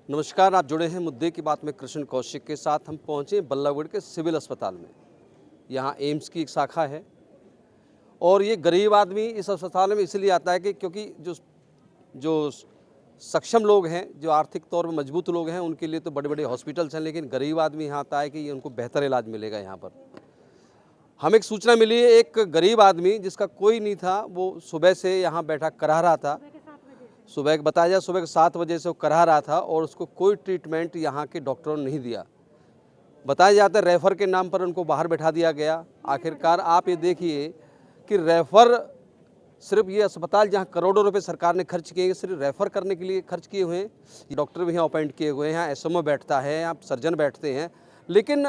नमस्कार, आप जुड़े हैं मुद्दे की बात में कृष्ण कौशिक के साथ। हम पहुंचे बल्लभगढ़ के सिविल अस्पताल में। यहाँ एम्स की एक शाखा है और ये गरीब आदमी इस अस्पताल में इसलिए आता है कि क्योंकि जो सक्षम लोग हैं, जो आर्थिक तौर पर मजबूत लोग हैं, उनके लिए तो बड़े बड़े हॉस्पिटल्स हैं, लेकिन गरीब आदमी यहाँ आता है कि उनको बेहतर इलाज मिलेगा यहाँ पर। हमें एक सूचना मिली है, एक गरीब आदमी जिसका कोई नहीं था, वो सुबह से यहाँ बैठा कराह रहा था। सुबह बताया जाए सुबह के 7 बजे से वो कराह रहा था और उसको कोई ट्रीटमेंट यहाँ के डॉक्टरों ने नहीं दिया। बताया जाता है रेफ़र के नाम पर उनको बाहर बैठा दिया गया। आखिरकार आप ये देखिए कि रेफ़र सिर्फ ये अस्पताल जहाँ करोड़ों रुपए सरकार ने खर्च किए, सिर्फ रेफ़र करने के लिए खर्च किए हुए हैं। डॉक्टर भी यहाँ अपॉइंट किए हुए हैं, यहाँ एसएमओ बैठता है, यहाँ सर्जन बैठते हैं, लेकिन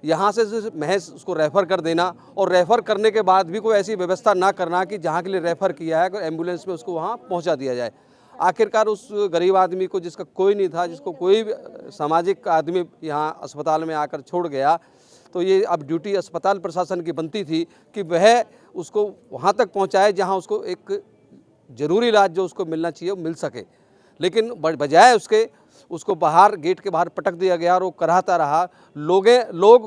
यहाँ से महज उसको रेफ़र कर देना और रेफ़र करने के बाद भी कोई ऐसी व्यवस्था ना करना कि जहाँ के लिए रेफ़र किया है एम्बुलेंस में उसको वहाँ पहुँचा दिया जाए। आखिरकार उस गरीब आदमी को, जिसका कोई नहीं था, जिसको कोई सामाजिक आदमी यहाँ अस्पताल में आकर छोड़ गया, तो ये अब ड्यूटी अस्पताल प्रशासन की बनती थी कि वह उसको वहाँ तक पहुँचाए जहाँ उसको एक ज़रूरी इलाज जो उसको मिलना चाहिए वो मिल सके। लेकिन बजाय उसको बाहर गेट के बाहर पटक दिया गया और वो कराहता रहा। लोग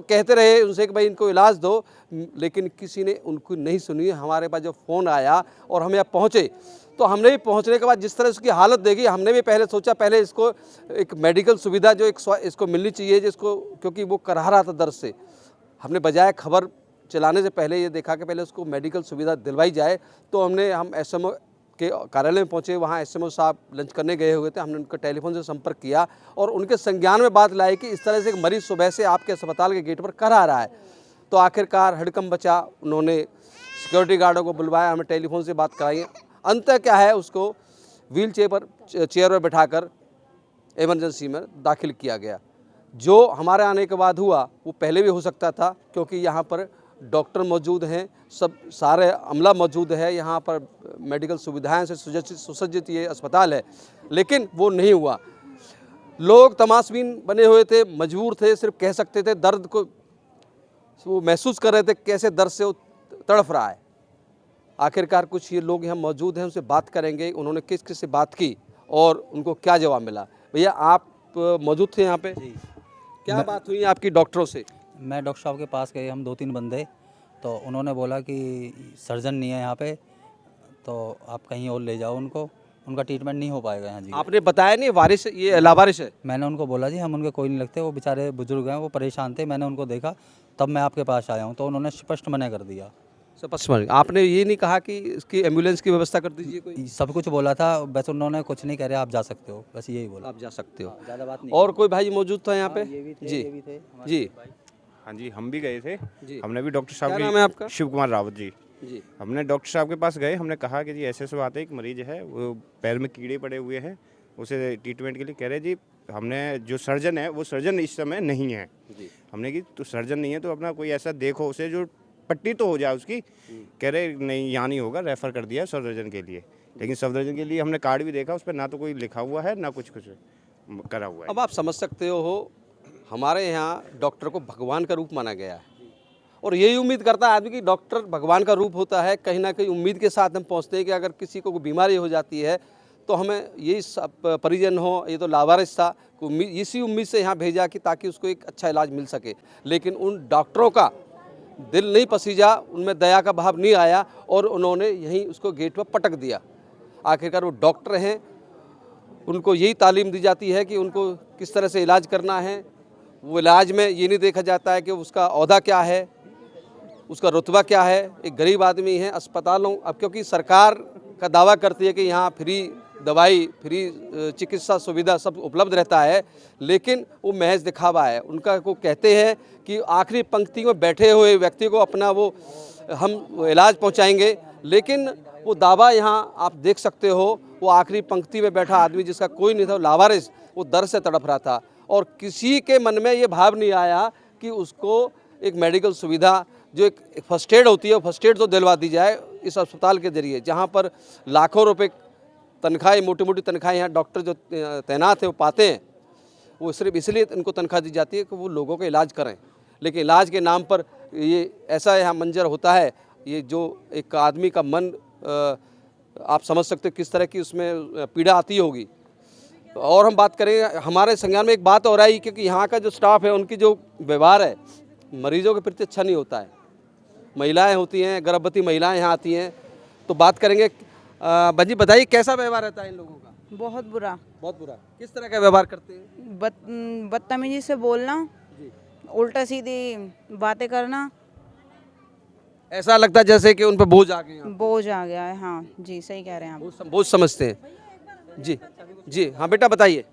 कहते रहे उनसे कि भाई इनको इलाज दो, लेकिन किसी ने उनको नहीं सुनी। हमारे पास जब फ़ोन आया और हम यहाँ पहुँचे, तो हमने भी पहुंचने के बाद जिस तरह उसकी हालत देखी, हमने भी पहले सोचा पहले इसको एक मेडिकल सुविधा जो इसको मिलनी चाहिए, जिसको क्योंकि वो कराह रहा था दर्द से। हमने बजाय खबर चलाने से पहले ये देखा कि पहले उसको मेडिकल सुविधा दिलवाई जाए। तो हम एसएमओ के कार्यालय में पहुंचे। वहाँ एसएमओ साहब लंच करने गए हुए थे। हमने उनका टेलीफोन से संपर्क किया और उनके संज्ञान में बात लाई कि इस तरह से एक मरीज़ सुबह से आपके अस्पताल के गेट पर कराह रहा है। तो आखिरकार हड़कंप बचा, उन्होंने सिक्योरिटी गार्डों को बुलवाया, हमें टेलीफोन से बात कराई। अंत क्या है, उसको व्हील चेयर पर बिठाकर इमरजेंसी में दाखिल किया गया। जो हमारे आने के बाद हुआ वो पहले भी हो सकता था, क्योंकि यहाँ पर डॉक्टर मौजूद हैं, सारे अमला मौजूद है, यहाँ पर मेडिकल सुविधाएं से सुसज्जित ये अस्पताल है, लेकिन वो नहीं हुआ। लोग तमाशबीन बने हुए थे, मजबूर थे, सिर्फ कह सकते थे, दर्द को वो महसूस कर रहे थे कैसे दर्द से वो तड़फ रहा है। आखिरकार कुछ ये लोग यहाँ मौजूद हैं, उनसे बात करेंगे उन्होंने किस किस से बात की और उनको क्या जवाब मिला। भैया आप मौजूद थे यहाँ पे जी? क्या बात हुई आपकी डॉक्टरों से? मैं डॉक्टर साहब के पास गए, हम 2-3 बंदे, तो उन्होंने बोला कि सर्जन नहीं है यहाँ पे, तो आप कहीं और ले जाओ उनको, उनका ट्रीटमेंट नहीं हो पाएगा यहाँ जी। आपने बताया नहीं वारिस ये लावारिस है? मैंने उनको बोला जी हम उनके कोई नहीं लगते, वो बेचारे बुजुर्ग हैं, वो परेशान थे, मैंने उनको देखा तब मैं आपके पास आया हूँ, तो उन्होंने स्पष्ट मना कर दिया। आपने ये नहीं कहा कि इसकी एम्बुलेंस की व्यवस्था कर दीजिए? कोई सब कुछ बोला था, बस उन्होंने कुछ नहीं कह रहे, आप जा सकते हो, बस यही बोला। आप जा सकते हो, ज़्यादा बात नहीं। और कोई भाई मौजूद था यहाँ पे? ये भी थे, जी ये भी थे जी। हाँ जी, हम भी गए थे जी। हमने भी डॉक्टर साहब क्या नाम है आपका? शिव कुमार रावत जी। जी। हमने डॉक्टर साहब के पास गए, हमने कहा कि जी ऐसे बात है, एक मरीज है, वो पैर में कीड़े पड़े हुए हैं, उसे ट्रीटमेंट के लिए कह रहे जी। हमने जो सर्जन है वो सर्जन इस समय नहीं है जी। हमने कि तो सर्जन नहीं है तो अपना कोई ऐसा देखो उसे जो पट्टी तो हो जाए उसकी। कह रहे नहीं यहाँ नहीं होगा, रेफ़र कर दिया सब दर्जन के लिए। लेकिन सब दर्जन के लिए हमने कार्ड भी देखा, उस पर ना तो कोई लिखा हुआ है ना कुछ करा हुआ है। अब आप समझ सकते हो, हमारे यहाँ डॉक्टर को भगवान का रूप माना गया है और यही उम्मीद करता है आदमी कि डॉक्टर भगवान का रूप होता है। कहीं ना कहीं उम्मीद के साथ हम पहुँचते हैं कि अगर किसी को बीमारी हो जाती है तो हमें यही परिजन हो, ये तो लावारिस था, इसी उम्मीद से यहाँ भेजा कि ताकि उसको एक अच्छा इलाज मिल सके। लेकिन उन डॉक्टरों का दिल नहीं पसीजा, उनमें दया का भाव नहीं आया और उन्होंने यहीं उसको गेट पर पटक दिया। आखिरकार वो डॉक्टर हैं, उनको यही तालीम दी जाती है कि उनको किस तरह से इलाज करना है। वो इलाज में ये नहीं देखा जाता है कि उसका ओहदा क्या है, उसका रुतबा क्या है। एक गरीब आदमी है, अस्पतालों अब क्योंकि सरकार का दावा करती है कि यहाँ फ्री दवाई, फ्री चिकित्सा सुविधा सब उपलब्ध रहता है, लेकिन वो महज दिखावा है उनका। को कहते हैं कि आखिरी पंक्ति में बैठे हुए व्यक्ति को अपना वो हम इलाज पहुंचाएंगे, लेकिन वो दावा यहाँ आप देख सकते हो, वो आखिरी पंक्ति में बैठा आदमी जिसका कोई नहीं था, लावारिस, वो दर्द से तड़प रहा था और किसी के मन में ये भाव नहीं आया कि उसको एक मेडिकल सुविधा जो एक फर्स्ट एड होती है, फर्स्ट एड तो दिलवा दी जाए इस अस्पताल के जरिए, जहाँ पर लाखों रुपए तनख्वाहें, मोटी मोटी तनख्वाहें यहाँ डॉक्टर जो तैनात है वो पाते हैं। वो सिर्फ इसलिए इनको तनख्वाह दी जाती है कि वो लोगों का इलाज करें, लेकिन इलाज के नाम पर ये ऐसा यहाँ मंजर होता है। ये जो एक आदमी का मन आप समझ सकते हो किस तरह की उसमें पीड़ा आती होगी। और हम बात करें हमारे संज्ञान में एक बात और आई, क्योंकि यहाँ का जो स्टाफ है उनकी जो व्यवहार है मरीजों के प्रति अच्छा नहीं होता है। महिलाएं होती हैं, गर्भवती महिलाएं यहाँ आती हैं, तो बात करेंगे। बजी बताइए कैसा व्यवहार रहता है इन लोगों का? बहुत बुरा। बहुत बुरा। किस तरह का व्यवहार करते हैं? बदतमीजी से बोलना, जी। उल्टा सीधी बातें करना, ऐसा लगता है जैसे कि उन पर बोझ आ गए हैं। बोझ आ गया है। हाँ जी, सही कह रहे हैं आप। बोझ समझते हैं। जी जी हाँ बेटा बताइए।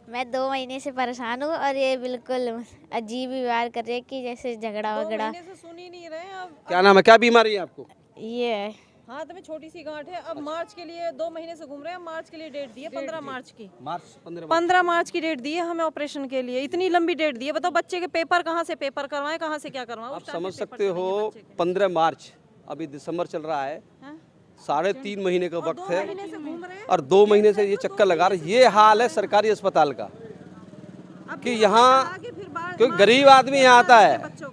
मैं 2 महीने से परेशान हूँ और ये बिल्कुल अजीब व्यवहार कर रहे हैं कि जैसे झगड़ा वगड़ा। से सुन ही नहीं रहे अब। क्या नाम है, क्या बीमारी है आपको? ये है हाथ में छोटी सी गांठ है। अब मार्च के लिए 2 महीने से घूम रहे हैं। मार्च के लिए डेट दी है, 15 मार्च की। मार्च 15 मार्च की डेट दी है हमें ऑपरेशन के लिए। इतनी लंबी डेट दी है। बताओ बच्चे के पेपर कहाँ से पेपर करवाएं, कहाँ से क्या करवाएं। आप समझ सकते हो 15 मार्च, अभी दिसंबर चल रहा है, 3.5 महीने का वक्त है और 2 महीने से ये चक्कर लगा रहे। ये हाल है सरकारी अस्पताल का कि यहाँ क्योंकि गरीब आदमी यहाँ आता है।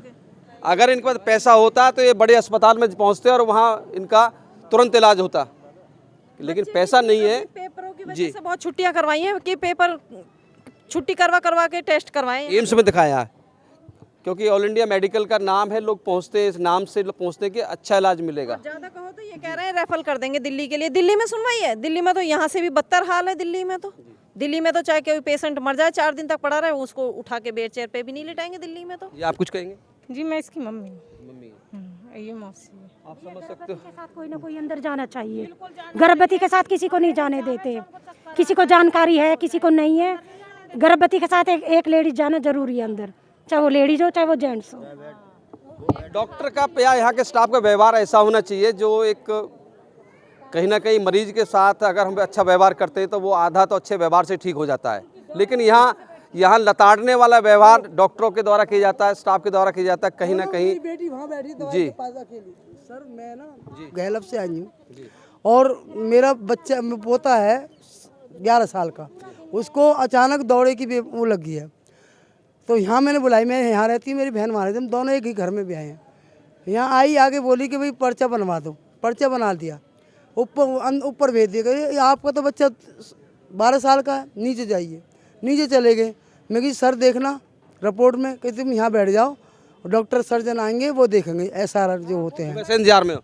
अगर इनके पास पैसा होता तो ये बड़े अस्पताल में पहुँचते और वहाँ इनका तुरंत इलाज होता, लेकिन पैसा नहीं है। पेपरों की वजह से बहुत छुट्टियां करवाई हैं कि पेपर छुट्टी करवा के टेस्ट करवाएं। एम्स में दिखाया है, क्योंकि ऑल इंडिया मेडिकल का नाम है, लोग पहुँचते हैं, इस नाम से लोग पहुँचते हैं कि अच्छा इलाज मिलेगा। ज्यादा कहो तो ये कह रहे हैं रेफर कर देंगे दिल्ली के लिए। दिल्ली में सुनवाई है? दिल्ली में तो यहाँ से भी बदतर हाल है। दिल्ली में तो चाहे कोई पेशेंट मर जाए 4 दिन तक पड़ा रहे, उसको उठा के बेड चेयर पे भी नहीं लिटाएंगे दिल्ली में तो। ये आप कुछ कहेंगे? जी मैं इसकी मम्मी मम्मी ये मौसी है। आप समझ सकते हो। के साथ कोई ना कोई अंदर जाना चाहिए। गर्भवती के साथ किसी को नहीं जाने देते। किसी को जानकारी है, किसी को नहीं है। गर्भवती के साथ एक लेडीज जाना जरूरी है अंदर, चाहे वो लेडीज हो चाहे वो जेंट्स हो। डॉक्टर का या यहाँ के स्टाफ का व्यवहार ऐसा होना चाहिए जो एक कहीं ना कहीं मरीज के साथ अगर हम अच्छा व्यवहार करते हैं तो वो आधा तो अच्छे व्यवहार से ठीक हो जाता है, लेकिन यहाँ लताड़ने वाला व्यवहार डॉक्टरों के द्वारा किया जाता है, स्टाफ के द्वारा किया जाता है कहीं ना कहीं। बेटी वहाँ बैठी जी सर, मैं ना गैलब से आई हूँ और मेरा बच्चा पोता है 11 साल का, उसको अचानक दौरे की वो लगी है। तो यहाँ मैंने बुलाई, मैं यहाँ रहती हूँ, मेरी बहन वहाँ रहती है, हम दोनों एक ही घर में भी आए हैं। यहाँ आई, आगे बोली कि भाई पर्चा बनवा दो, पर्चा बना दिया, ऊपर भेज दिया कि आपका तो बच्चा 12 साल का है, नीचे जाइए। नीचे चले गए। मैं कही सर देखना रिपोर्ट में, कहते तुम यहाँ बैठ जाओ, डॉक्टर सर्जन आएंगे वो देखेंगे SRR जो होते हैं। वैसे इंतजार में हो।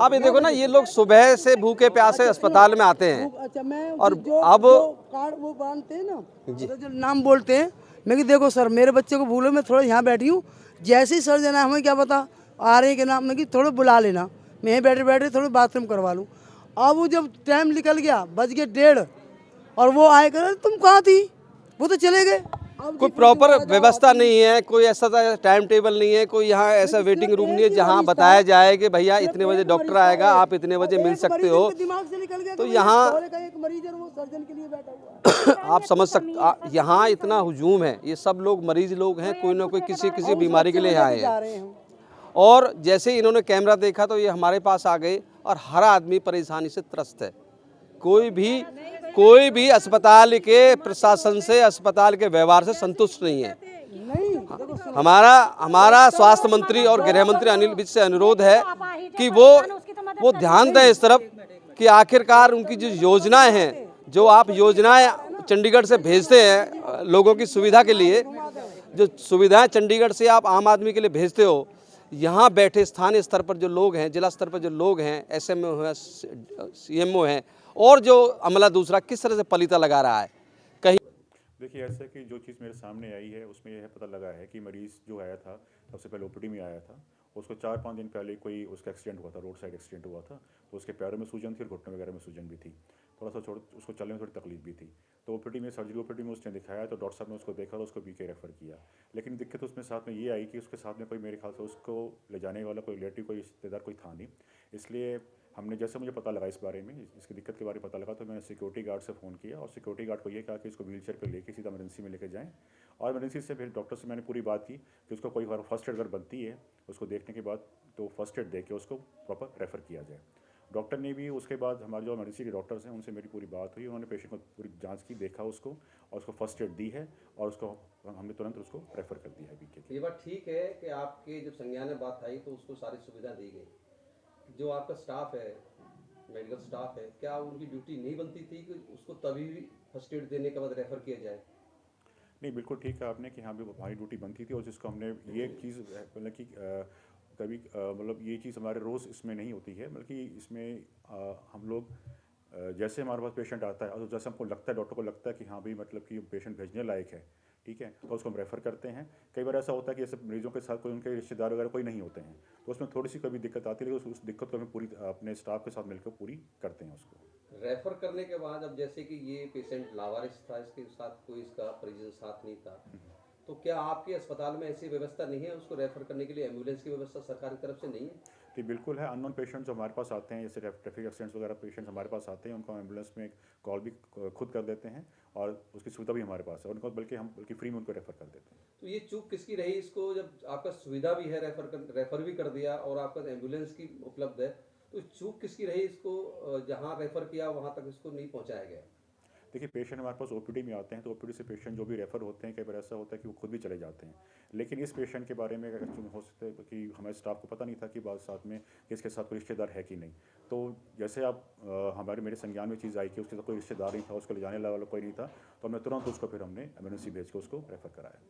आप ये देखो ना, ये लोग सुबह से भूखे प्यासे अस्पताल में आते हैं। अच्छा, मैं और अब कार्ड वो बांधते हैं ना, जो नाम बोलते हैं, मैं कि देखो सर मेरे बच्चे को भूलो, मैं थोड़ा यहाँ बैठी हूँ, जैसे ही सर्जन है हमें क्या पता आ रहे हैं कि नाम, मैं कि थोड़ा बुला लेना, मैं यहीं बैठे बैठे थोड़ा बाथरूम करवा लूँ। अब वो जब टाइम निकल गया, बज गए 1:30 और वो आए कर तुम कहाँ थी, वो तो चले गए। कोई प्रॉपर व्यवस्था नहीं है, कोई ऐसा टाइम टेबल नहीं है, कोई यहाँ ऐसा वेटिंग रूम नहीं है जहाँ बताया जाए कि भैया इतने बजे डॉक्टर आएगा, आप इतने बजे मिल सकते हो। तो यहाँ आप समझ सकते, यहाँ इतना हुजूम है, ये सब लोग मरीज लोग हैं, कोई ना कोई किसी बीमारी के लिए आए हैं। और जैसे ही इन्होंने कैमरा देखा तो ये हमारे पास आ गए और हर आदमी परेशानी से त्रस्त है। कोई भी अस्पताल के प्रशासन से, अस्पताल के व्यवहार से संतुष्ट नहीं है। हमारा स्वास्थ्य मंत्री और गृह मंत्री अनिल विज से अनुरोध है कि वो ध्यान दें इस तरफ कि आखिरकार उनकी जो योजनाएं हैं, जो आप योजनाएं चंडीगढ़ से भेजते हैं लोगों की सुविधा के लिए, जो सुविधाएं चंडीगढ़ से आप आम आदमी के लिए भेजते हो, यहाँ बैठे स्थानीय स्तर पर जो लोग हैं, जिला स्तर पर जो लोग हैं, SMO हैं, CMO हैं और जो अमला दूसरा किस तरह से पलीता लगा रहा है। कहीं देखिए ऐसा कि जो चीज़ मेरे सामने आई है उसमें यह पता लगा है कि मरीज़ जो आया था सबसे पहले OPD में आया था, उसको 4-5 दिन पहले कोई उसका एक्सीडेंट हुआ था, रोड साइड एक्सीडेंट हुआ था, तो उसके पैरों में सूजन थी और घुटनों वगैरह में सूजन भी थी, थोड़ा सा उसको चलने में थोड़ी तकलीफ भी थी। तो OPD में, सर्जरी OPD में उसने दिखाया तो डॉक्टर साहब ने उसको देखा और उसको BK रेफ़र किया। लेकिन दिक्कत उसमें साथ में ये आई कि उसके साथ में कोई, मेरे ख्याल से उसको ले जाने वाला कोई रिलेटिव, कोई रिश्तेदार कोई था नहीं। इसलिए हमने, जैसे मुझे पता लगा इस बारे में, इसकी दिक्कत के बारे में पता लगा, तो मैंने सिक्योरिटी गार्ड से फ़ोन किया और सिक्योरिटी गार्ड को ये कहा कि इसको व्हीलचेयर पे लेके सीधा इमरजेंसी में लेके जाएं। और इमरजेंसी से फिर डॉक्टर से मैंने पूरी बात की कि उसको कोई फर्स्ट एड अगर बनती है, उसको देखने के बाद तो फर्स्ट एड दे के उसको प्रॉपर रेफ़र किया जाए। डॉक्टर ने भी उसके बाद, हमारे जो इमरजेंसी के डॉक्टर्स हैं उनसे मेरी पूरी बात हुई, उन्होंने पेशेंट को पूरी जाँच की, देखा उसको और उसको फर्स्ट एड दी है और उसको हमने तुरंत उसको रेफ़र कर दिया है BK। ये बात ठीक है कि आपके जब संज्ञान में बात आई तो उसको सारी सुविधा दी गई। जो आपका स्टाफ है, मेडिकल स्टाफ है, क्या उनकी ड्यूटी नहीं बनती थी कि उसको तभी भी फर्स्ट एड देने के बाद रेफ़र किया जाए? नहीं, बिल्कुल ठीक कहा आपने कि हाँ भी हमारी ड्यूटी बनती थी और जिसको हमने ये चीज़ मतलब कि कभी मतलब ये चीज़ हमारे रोज़ इसमें नहीं होती है, बल्कि इसमें हम लोग जैसे हमारे पास पेशेंट आता है और जैसे हमको लगता है, डॉक्टर को लगता है कि हाँ भी मतलब कि पेशेंट भेजने लायक है, ठीक है, तो उसको हम रेफ़र करते हैं। कई बार ऐसा होता है कि ऐसे मरीजों के साथ कोई उनके रिश्तेदार वगैरह कोई नहीं होते हैं, तो उसमें थोड़ी सी कभी दिक्कत आती है, लेकिन उस दिक्कत को हमें पूरी अपने स्टाफ के साथ मिलकर पूरी करते हैं उसको। रेफ़र करने के बाद अब जैसे कि ये पेशेंट लावारिस था, इसके साथ कोई इसका परिजन साथ नहीं था, तो क्या आपके अस्पताल में ऐसी व्यवस्था नहीं है उसको रेफ़र करने के लिए, एम्बुलेंस की व्यवस्था सरकार की तरफ से नहीं है? जी बिल्कुल है। अननोन पेशेंट जो हमारे पास आते हैं, जैसे ट्रैफिक एक्सीडेंट्स वगैरह पेशेंट्स हमारे पास आते हैं, उनको हम एम्बुलेंस में कॉल भी खुद कर देते हैं और उसकी सुविधा भी हमारे पास है, उनको बल्कि फ्री में उनको रेफ़र कर देते हैं। तो ये चूक किसकी रही, इसको जब आपका सुविधा भी है, रेफ़र भी कर दिया और आपका एम्बुलेंस की उपलब्ध है, तो चूक किसकी रही, इसको जहाँ रेफ़र किया वहाँ तक इसको नहीं पहुँचाया गया? देखिए पेशेंट हमारे पास ओपीडी में आते हैं, तो ओपीडी से पेशेंट जो भी रेफ़र होते हैं, कई बार ऐसा होता है कि वो खुद भी चले जाते हैं, लेकिन इस पेशेंट के बारे में एक्चुअली हो सकता है कि हमारे स्टाफ को पता नहीं था कि बाद साथ में किसके साथ कोई रिश्तेदार है कि नहीं। तो जैसे आप मेरे संज्ञान में चीज़ आई कि उसके साथ कोई रिश्तेदार नहीं था, उसको ले जाने वाला कोई नहीं था, तो हमने तुरंत उसको फिर हमने एमरजेंसी भेज के उसको रेफ़र कराया।